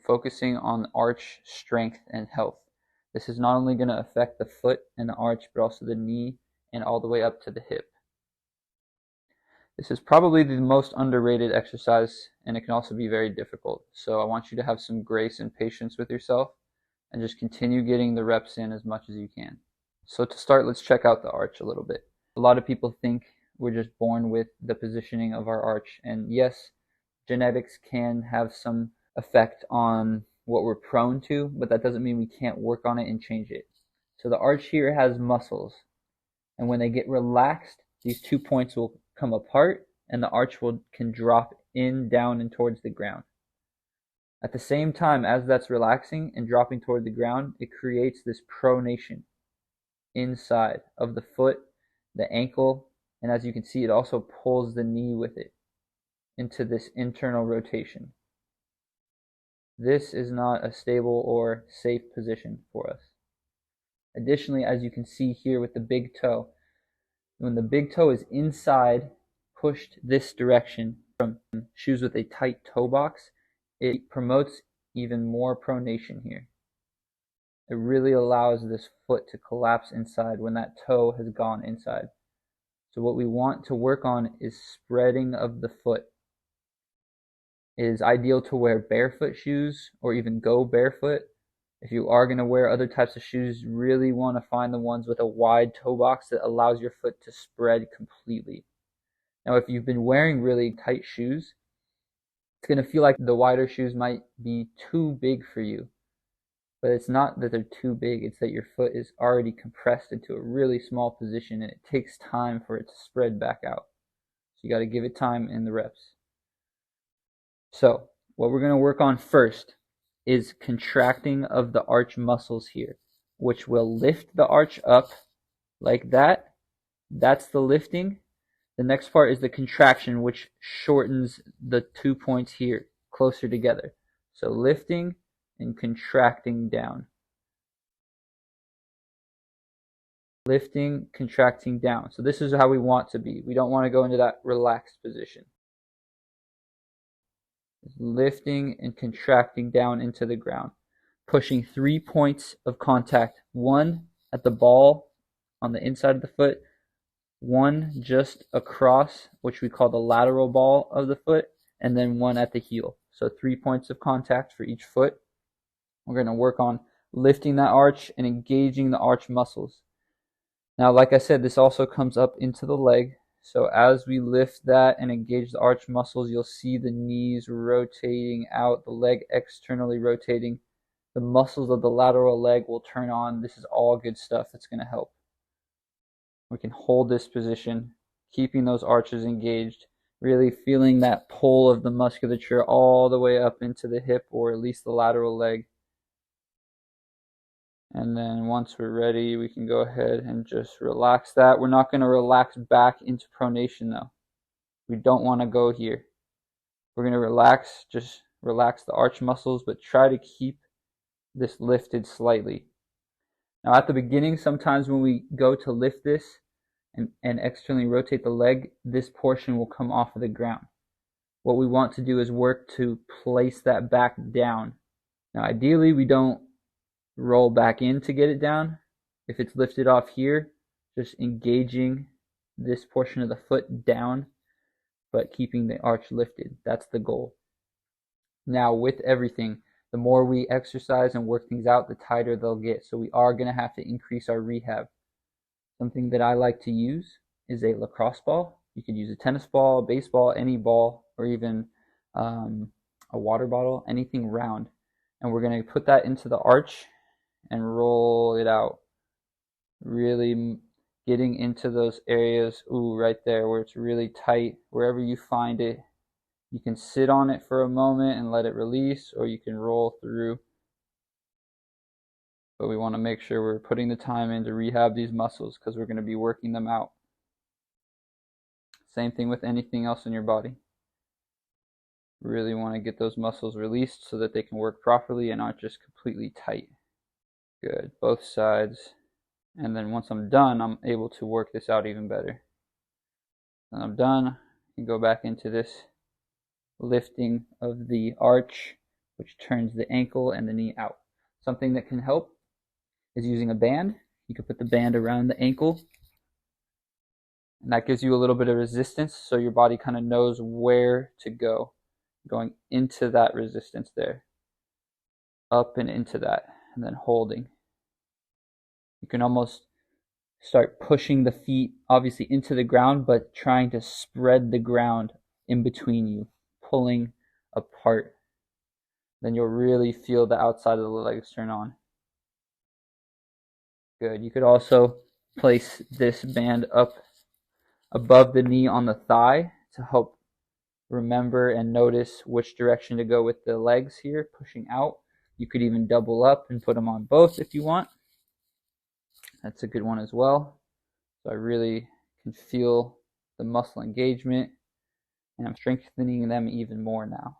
focusing on arch strength and health. This is not only going to affect the foot and the arch, but also the knee and all the way up to the hip. This is probably the most underrated exercise, and it can also be very difficult. So I want you to have some grace and patience with yourself and just continue getting the reps in as much as you can. So to start, let's check out the arch a little bit. A lot of people think we're just born with the positioning of our arch, and yes, genetics can have some effect on what we're prone to, but that doesn't mean we can't work on it and change it. So the arch here has muscles, and when they get relaxed, these 2 points will come apart and the arch can drop in, down, and towards the ground. At the same time as that's relaxing and dropping toward the ground, it creates this pronation inside of the foot, the ankle, and as you can see, it also pulls the knee with it into this internal rotation. This is not a stable or safe position for us. Additionally, as you can see here with the big toe, when the big toe is inside, pushed this direction from shoes with a tight toe box, it promotes even more pronation here. It really allows this foot to collapse inside when that toe has gone inside. So what we want to work on is spreading of the foot. It is ideal to wear barefoot shoes or even go barefoot. If you are going to wear other types of shoes, you really want to find the ones with a wide toe box that allows your foot to spread completely. Now, if you've been wearing really tight shoes, it's going to feel like the wider shoes might be too big for you. But it's not that they're too big, it's that your foot is already compressed into a really small position and it takes time for it to spread back out. So you got to give it time in the reps. So what we're going to work on first is contracting of the arch muscles here, which will lift the arch up like that. That's the lifting. The next part is the contraction, which shortens the 2 points here closer together. So lifting and contracting down. Lifting, contracting down. So this is how we want to be. We don't want to go into that relaxed position. Lifting and contracting down into the ground. Pushing 3 points of contact. One at the ball on the inside of the foot. One just across, which we call the lateral ball of the foot. And then one at the heel. So 3 points of contact for each foot. We're going to work on lifting that arch and engaging the arch muscles. Now, like I said, this also comes up into the leg. So as we lift that and engage the arch muscles, you'll see the knees rotating out, the leg externally rotating. The muscles of the lateral leg will turn on. This is all good stuff that's going to help. We can hold this position, keeping those arches engaged, really feeling that pull of the musculature all the way up into the hip or at least the lateral leg. And then once we're ready, we can go ahead and just relax that. We're not going to relax back into pronation though. We don't want to go here. We're going to relax, just relax the arch muscles, but try to keep this lifted slightly. Now at the beginning, sometimes when we go to lift this and externally rotate the leg, this portion will come off of the ground. What we want to do is work to place that back down. Now ideally, we don't roll back in to get it down. If it's lifted off here, just engaging this portion of the foot down, but keeping the arch lifted. That's the goal. Now with everything, the more we exercise and work things out, the tighter they'll get. So we are going to have to increase our rehab. Something that I like to use is a lacrosse ball. You could use a tennis ball, a baseball, any ball, or even a water bottle, anything round. And we're going to put that into the arch and roll it out, really getting into those areas, right there where it's really tight. Wherever you find it, you can sit on it for a moment and let it release, or you can roll through. But we want to make sure we're putting the time in to rehab these muscles because we're going to be working them out. Same thing with anything else in your body. Really want to get those muscles released so that they can work properly and not just completely tight. Good, both sides. And then once I'm done, I'm able to work this out even better. When I'm done, I can go back into this lifting of the arch, which turns the ankle and the knee out. Something that can help is using a band. You can put the band around the ankle, and that gives you a little bit of resistance, so your body kind of knows where to go, going into that resistance there, up and into that, and then holding. You can almost start pushing the feet obviously into the ground, but trying to spread the ground in between you, pulling apart. Then you'll really feel the outside of the legs turn on. Good. You could also place this band up above the knee on the thigh to help remember and notice which direction to go with the legs here, pushing out. You could even double up and put them on both if you want. That's a good one as well. So I really can feel the muscle engagement, and I'm strengthening them even more now.